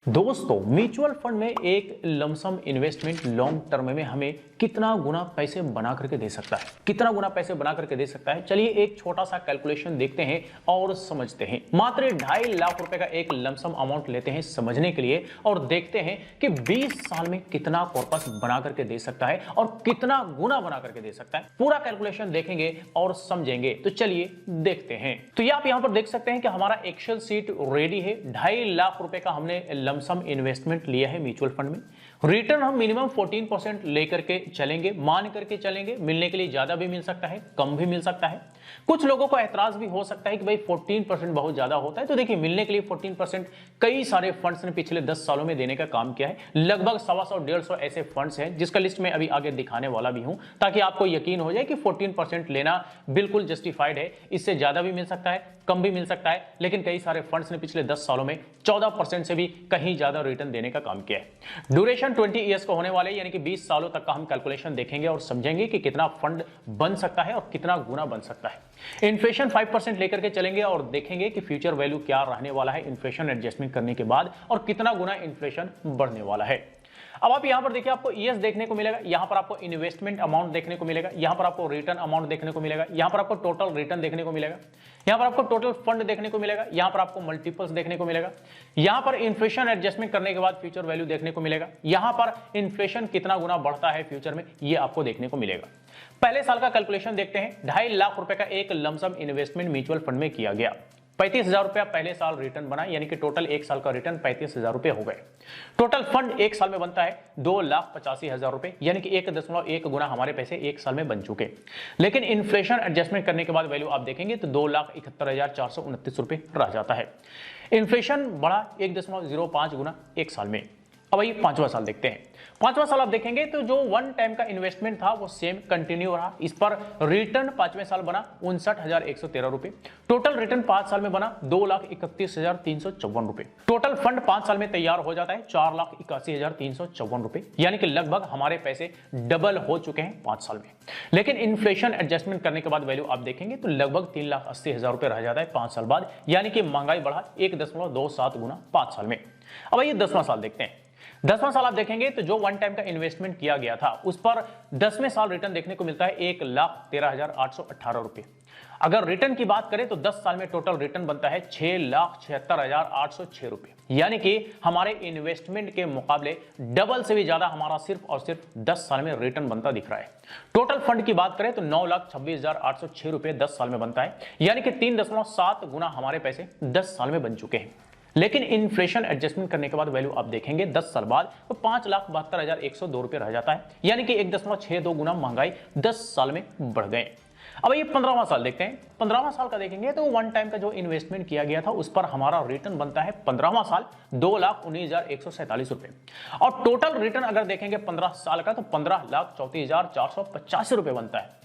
दोस्तों, mutual fund में एक लमसम इन्वेस्टमेंट लॉन्ग टर्म में हमें कितना गुना पैसे बना करके दे सकता है, कितना गुना पैसे बना करके दे सकता है। चलिए एक छोटा सा कैलकुलेशन देखते हैं और समझते हैं। मात्र 2.5 लाख रुपए का एक लमसम अमाउंट लेते हैं समझने के लिए और देखते हैं कि 20 साल में कितना कॉर्पस बना करके दे सकता है और कितना गुना बना करके दे सकता है। पूरा कैलकुलेशन देखेंगे और समझेंगे। तो चलिए देखते हैं। तो ये आप यहां पर देख सकते हैं कि हमारा एक्सेल सीट रेडी है। 2.5 लाख रुपए का हमने लमसम इन्वेस्टमेंट लिया है म्यूचुअल फंड में। रिटर्न हम मिनिमम 14% लेकर के चलेंगे, मान करके चलेंगे। मिलने के लिए ज्यादा भी मिल सकता है, कम भी मिल सकता है। कुछ लोगों को एतराज भी हो सकता है कि भाई 14% बहुत ज्यादा होता है। तो देखिए, मिलने के लिए 14% कई सारे फंड्स ने पिछले 10 सालों में देने का काम किया है। लगभग 125-150 ऐसे फंड्स हैं जिसका लिस्ट में अभी आगे दिखाने वाला भी हूं, ताकि आपको यकीन हो जाए कि 14% लेना बिल्कुल जस्टिफाइड है। इससे ज्यादा भी मिल सकता है, कम भी मिल सकता है, लेकिन कई सारे फंड्स ने पिछले 10 सालों में 14% से भी कहीं ज्यादा रिटर्न देने का काम किया है। ड्यूरेशन 20 ईयर्स का होने वाले, यानी कि 20 सालों तक का हम कैलकुलेशन देखेंगे और समझेंगे कि कितना फंड बन सकता है और कितना गुना बन सकता है। इन्फ्लेशन 5% लेकर के चलेंगे और देखेंगे कि फ्यूचर वैल्यू क्या रहने वाला है इन्फ्लेशन एडजस्टमेंट करने के बाद और कितना गुना इन्फ्लेशन बढ़ने वाला है। अब आप यहां पर देखिए, आपको ईएस देखने को मिलेगा, यहां पर आपको इन्वेस्टमेंट अमाउंट देखने को मिलेगा, यहां पर आपको रिटर्न अमाउंट देखने को मिलेगा, यहां पर आपको टोटल रिटर्न देखने को मिलेगा, यहां पर आपको टोटल फंड देखने को मिलेगा, यहां पर आपको मल्टीपल्स देखने को मिलेगा, यहां पर इन्फ्लेशन एडजस्टमेंट करने के बाद फ्यूचर वैल्यू देखने को मिलेगा, यहां पर इन्फ्लेशन कितना गुना बढ़ता है फ्यूचर में, ये आपको देखने को मिलेगा। पहले साल का कैलकुलेशन देखते हैं। 2.5 लाख रुपए का एक लमसम इन्वेस्टमेंट म्यूचुअल फंड में किया गया। 35,000 रुपया पहले साल रिटर्न बना, यानी कि टोटल एक साल का रिटर्न 35,000 रुपए हो गए। टोटल फंड एक साल में बनता है 2,85,000 रुपए, यानी कि 1.1 गुना हमारे पैसे एक साल में बन चुके। लेकिन इन्फ्लेशन एडजस्टमेंट करने के बाद वैल्यू आप देखेंगे तो 2,71,429 रुपए रह जाता है। इन्फ्लेशन बढ़ा 1.05 गुना एक साल में। अब ये 5वां साल देखते हैं। 5वां साल आप देखेंगे तो जो वन टाइम का इन्वेस्टमेंट था वो सेम कंटिन्यू रहा। इस पर रिटर्न 5वें साल बना 59,113 रुपए। टोटल रिटर्न 5 साल में बना 2,31,354 रुपए। टोटल फंड 5 साल में तैयार हो जाता है 4,81,354 रुपए, यानी कि लगभग हमारे पैसे डबल हो चुके हैं 5 साल में। लेकिन इन्फ्लेशन एडजस्टमेंट करने के बाद वैल्यू आप देखेंगे तो लगभग 3,80,000 रुपए रह जाता है 5 साल बाद, यानी कि महंगाई बढ़ा 1.27 गुना 5 साल में। अब ये 10वां साल देखते हैं। 10वां साल आप देखेंगे तो जो वन टाइम का इन्वेस्टमेंट किया गया था उस पर 10वें साल रिटर्न देखने को मिलता है 1,13,818 रुपए। अगर रिटर्न की बात करें तो 10 साल में टोटल रिटर्न बनता है 6,76,806 रुपए, यानी कि हमारे इन्वेस्टमेंट के मुकाबले डबल से भी ज्यादा हमारा सिर्फ और सिर्फ 10 साल में रिटर्न बनता दिख रहा है। टोटल फंड की बात करें तो 9,26,806 रुपए 10 साल में बनता है, यानी कि 3.7 गुना हमारे पैसे 10 साल में बन चुके हैं। लेकिन इन्फ्लेशन एडजस्टमेंट करने के बाद वैल्यू आप देखेंगे 10 साल बाद तो 5,72,102 रुपए रह जाता है, यानी कि 1.62 गुना महंगाई 10 साल में बढ़ गए। अब ये 15वां साल देखते हैं। 15वां साल का देखेंगे तो वन टाइम का जो इन्वेस्टमेंट किया गया था उस पर हमारा रिटर्न बनता है 15वां साल 2,19,147 रुपए। और टोटल रिटर्न अगर देखेंगे 15 साल का तो 15,34,485 रुपए बनता है।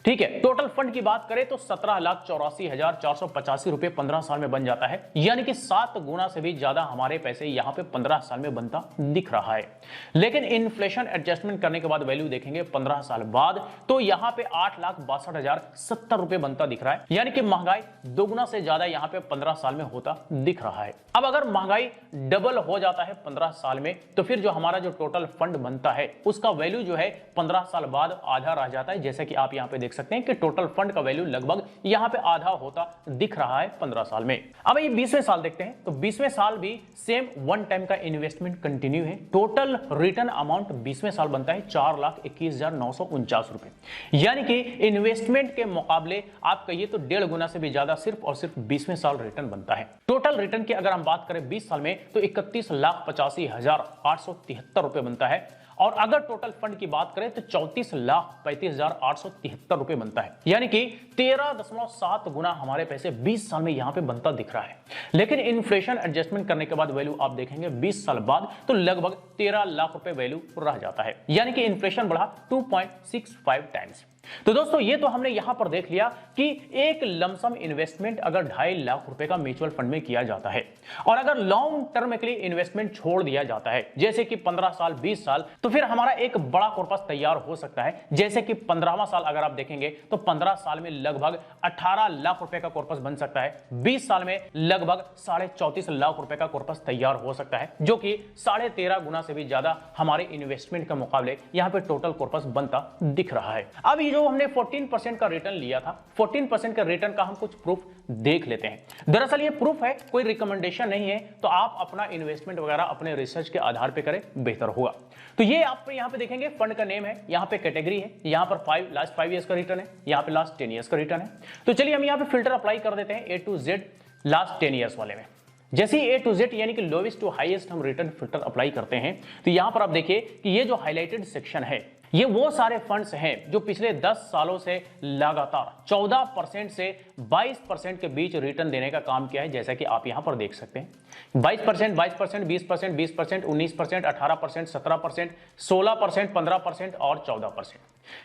ठीक है, टोटल फंड की बात करें तो 17,84,485 रुपए 15 साल में बन जाता है, यानी कि 7 गुना से भी ज्यादा हमारे पैसे यहां पे 15 साल में बनता दिख रहा है। लेकिन इन्फ्लेशन एडजस्टमेंट करने के बाद वैल्यू देखेंगे 15 साल बाद तो यहां पे 8,62,070 रुपए बनता दिख रहा है, यानी कि महंगाई दोगुना से ज्यादा यहां पे 15 साल में होता दिख रहा है। अब अगर महंगाई डबल हो जाता है 15 साल में तो फिर जो हमारा जो टोटल फंड बनता है उसका वैल्यू जो है 15 साल बाद आधा रह जाता है, जैसे कि आप यहां पे देख सकते हैं कि टोटल फंड का वैल्यू लगभग यहां पे आधा होता दिख रहा है 15 साल में। अब ये 20वें साल देखते हैं। तो 20वें साल भी सेम वन टाइम का इन्वेस्टमेंट कंटिन्यू है। टोटल रिटर्न अमाउंट 20वें साल बनता है 4,21,949 रुपए, यानी कि इन्वेस्टमेंट के मुकाबले आप कहिए तो 1.5 गुना से भी ज्यादा सिर्फ और सिर्फ 20वें साल रिटर्न बनता है। टोटल रिटर्न की अगर हम बात करें 20 साल में तो 31,85,873 रुपए बनता है। और अगर टोटल फंड की बात करें तो 34,35,873 रुपए बनता है, यानी कि 13.7 गुना हमारे पैसे 20 साल में यहां पे बनता दिख रहा है। लेकिन इन्फ्लेशन एडजस्टमेंट करने के बाद वैल्यू आप देखेंगे 20 साल बाद तो लगभग 13 लाख रुपए वैल्यू रह जाता है, यानी कि इन्फ्लेशन बढ़ा 2.65 टाइम्स। तो दोस्तों ये तो हमने यहां पर देख लिया कि एक लमसम इन्वेस्टमेंट अगर 2.5 लाख रुपए का म्यूचुअल फंड में किया जाता है और अगर लॉन्ग टर्म के लिए इन्वेस्टमेंट छोड़ दिया जाता है जैसे कि 15 साल 20 साल, तो फिर हमारा एक बड़ा कॉर्पस तैयार हो सकता है। जैसे कि 15वां साल अगर आप देखेंगे तो 15 साल में लगभग 18 लाख रुपए का कॉर्पस बन सकता है, 20 साल में लगभग 34.5 लाख रुपए का कॉर्पस तैयार हो सकता है, जो कि 13.5 गुना से भी ज्यादा हमारे इन्वेस्टमेंट के मुकाबले यहां पे टोटल कॉर्पस बनता दिख रहा है। अब ये जो हमने 14% का रिटर्न लिया था, 14% का रिटर्न का हम कुछ प्रूफ देख लेते हैं। दरअसल ये प्रूफ है, कोई रिकमेंडेशन नहीं है, तो आप अपना इन्वेस्टमेंट वगैरह अपने रिसर्च के आधार पे करें, बेहतर होगा। तो ये आप यहां पे देखेंगे फंड का नेम है, यहां पे कैटेगरी है, यहां पर लास्ट 5 ईयर्स का रिटर्न है, यहां पे लास्ट 10 ईयर्स का रिटर्न है। तो चलिए हम यहां पे फिल्टर अप्लाई कर देते हैं A to Z last 10 years वाले में। जैसे ही A to Z यानी कि लोवेस्ट टू हाईएस्ट हम रिटर्न फिल्टर अप्लाई करते हैं, तो यहां पर आप देखिए कि ये जो हाईलाइटेड सेक्शन है ये वो सारे फंड्स हैं जो पिछले 10 सालों से लगातार 14% से 22% के बीच रिटर्न देने का काम किया है, जैसा कि आप यहां पर देख सकते हैं। 22%, 22%, 20%, 20%, 19%, 18%, 17%, 16%, 15% और 14%,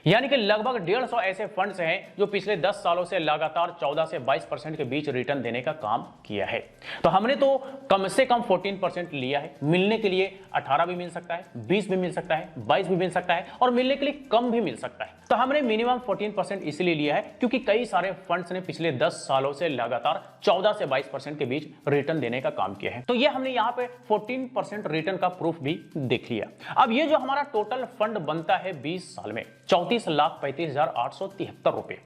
यानी कि लगभग 150 ऐसे फंड्स हैं जो पिछले 10 सालों से लगातार 14 से 22% के बीच रिटर्न देने का काम किया है। तो हमने तो कम से कम 14% लिया है, मिलने के लिए 18 भी मिल सकता है, 20 भी मिल सकता है, 22 भी मिल सकता है और मिलने के लिए कम भी मिल सकता है। तो हमने मिनिमम 14% इसलिए लिया है क्योंकि कई सारे फंड्स ने पिछले 10 सालों से लगातार 14 से 22% के बीच रिटर्न देने का काम किया है। तो ये हमने यहां पे 14% रिटर्न का प्रूफ भी देख लिया। अब ये जो हमारा टोटल फंड बनता है 20 साल में 34,35,873 रुपए।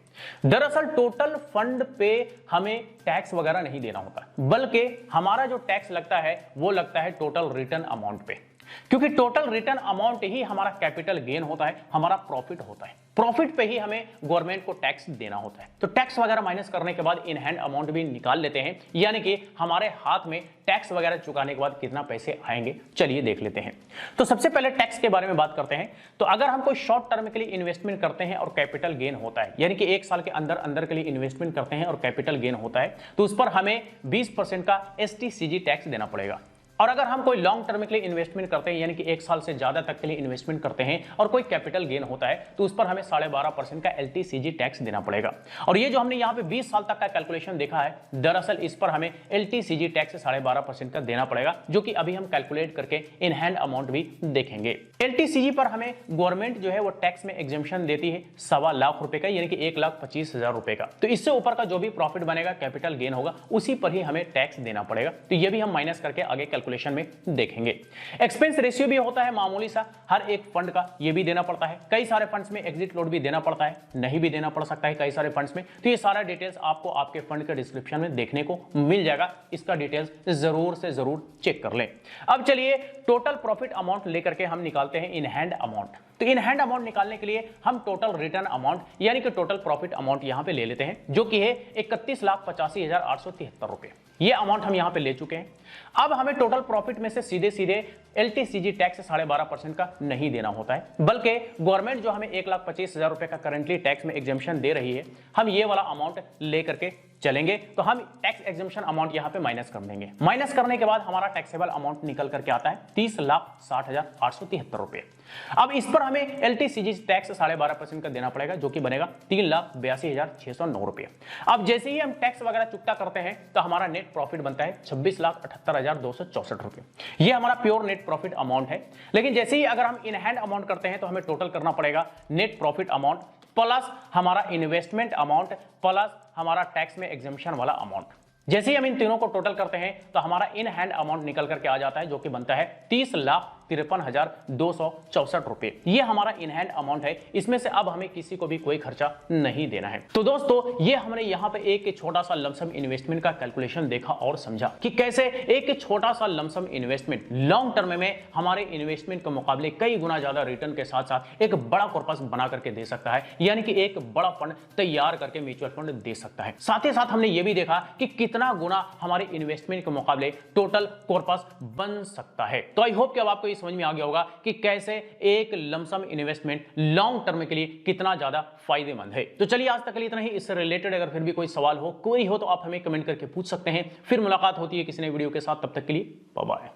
दरअसल टोटल फंड पे हमें टैक्स वगैरह नहीं देना होता, बल्कि हमारा जो टैक्स लगता है वो लगता है टोटल रिटर्न अमाउंट पे, क्योंकि टोटल रिटर्न अमाउंट ही हमारा कैपिटल गेन होता है, हमारा प्रॉफिट होता है। प्रॉफिट पे ही हमें गवर्नमेंट को टैक्स देना होता है। तो टैक्स वगैरह माइनस करने के बाद इन हैंड अमाउंट भी निकाल लेते हैं, यानी कि हमारे हाथ में टैक्स वगैरह चुकाने के बाद कितना पैसे आएंगे, चलिए देख लेते हैं। तो सबसे पहले टैक्स के बारे में बात करते हैं। तो अगर हम कोई शॉर्ट टर्म के लिए इन्वेस्टमेंट करते हैं और कैपिटल गेन होता है, यानी कि 1 साल के अंदर अंदर के लिए इन्वेस्टमेंट करते हैं और कैपिटल गेन होता है, तो उस पर हमें 20% का STCG टैक्स देना पड़ेगा। और अगर हम कोई लॉन्ग टर्म के लिए इन्वेस्टमेंट करते हैं, यानी कि 1 साल से ज्यादा तक के लिए इन्वेस्टमेंट करते हैं और कोई कैपिटल गेन होता है, तो उस पर हमें 12.5% का LTCG टैक्स देना पड़ेगा। और ये जो हमने यहाँ पे 20 साल तक का कैलकुलेशन देखा है, दरअसल इस पर हमें LTCG टैक्स 12.5% का देना पड़ेगा, जो कि अभी हम कैलकुलेट करके इन हैंड अमाउंट भी देखेंगे। LTCG पर हमें गवर्नमेंट जो है वो टैक्स में एग्जेम्पशन देती है 1.25 लाख रुपए का, यानी कि 1,25,000 रुपए का। तो इससे ऊपर का जो भी प्रॉफिट बनेगा, कैपिटल गेन होगा, उसी पर ही हमें टैक्स देना पड़ेगा। तो ये भी हम माइनस करके आगे कैलकुलेशन में देखेंगे। एक्सपेंस रेशियो भी होता है मामूली सा हर एक फंड का, ये भी देना पड़ता है। कई सारे फंड्स में एग्जिट लोड भी देना पड़ता है, नहीं भी देना पड़ सकता है कई सारे फंड्स में। तो ये सारा डिटेल्स आपको आपके फंड के डिस्क्रिप्शन में देखने को मिल जाएगा, इसका डिटेल्स जरूर से जरूर चेक कर लें। अब चलिए टोटल प्रॉफिट अमाउंट लेकर के हम निकालते हैं इन हैंड अमाउंट। तो इन हैंड अमाउंट निकालने के लिए हम टोटल रिटर्न अमाउंट यानी कि टोटल प्रॉफिट अमाउंट यहां पे ले लेते हैं, जो कि है 31,85,873 रुपए। ये अमाउंट हम यहां पे ले चुके हैं। अब हमें टोटल प्रॉफिट में से सीधे सीधे LTCG टैक्स 12.5% का नहीं देना होता है, बल्कि गवर्नमेंट जो हमें 1,25,000 रुपए का करंटली टैक्स में एग्जेम्पशन दे रही है, हम ये वाला अमाउंट लेकर के चलेंगे। तो हम टैक्स एग्जेम्पशन अमाउंट यहां पे माइनस कर देंगे। माइनस करने के बाद हमारा टैक्सेबल अमाउंट निकल करके आता है 30,60,873 रुपए। अब इस पर हमें LTCG टैक्स 12.5% का देना पड़ेगा, जो कि बनेगा 3,82,609 रुपए। अब जैसे ही हम टैक्स वगैरह चुकता करते हैं तो हमारा नेट प्रॉफिट बनता है 26,78,264 रुपए। ये हमारा प्योर नेट प्रॉफिट अमाउंट है। लेकिन जैसे ही अगर हम इन हैंड अमाउंट करते हैं तो हमें टोटल करना पड़ेगा नेट प्रॉफिट अमाउंट प्लस हमारा इन्वेस्टमेंट अमाउंट प्लस हमारा टैक्स में एग्जेम्पशन वाला अमाउंट। जैसे ही हम इन तीनों को टोटल करते हैं तो हमारा इन हैंड अमाउंट निकल करके आ जाता है, जो कि बनता है 30,53,264 रुपए। ये हमारा इन हैंड अमाउंट है। इसमें से अब हमें किसी को भी कोई खर्चा नहीं देना है। तो दोस्तों ये हमने यहाँ पे एक छोटा सा लमसम इन्वेस्टमेंट का कैलकुलेशन देखा और समझा कि कैसे एक छोटा सा लमसम इन्वेस्टमेंट लॉन्ग टर्म में हमारे इन्वेस्टमेंट के मुकाबले कई गुना ज्यादा रिटर्न के साथ साथ एक बड़ा कॉर्पस बना करके दे सकता है, यानी कि एक बड़ा फंड तैयार करके म्यूचुअल फंड दे सकता है। साथ ही साथ हमने ये भी देखा कि कितना गुना हमारे इन्वेस्टमेंट के मुकाबले टोटल कॉर्पस बन सकता है। तो आई होप कि अब आपको ये समझ में आ गया होगा कि कैसे एक लमसम इन्वेस्टमेंट लॉन्ग टर्म के लिए कितना ज्यादा फायदेमंद है। तो चलिए आज तक के लिए इतना ही। इससे रिलेटेड अगर फिर भी कोई सवाल हो, कोई हो, तो आप हमें कमेंट करके पूछ सकते हैं। फिर मुलाकात होती है किसी नए वीडियो के साथ, तब तक के लिए बाय बाय।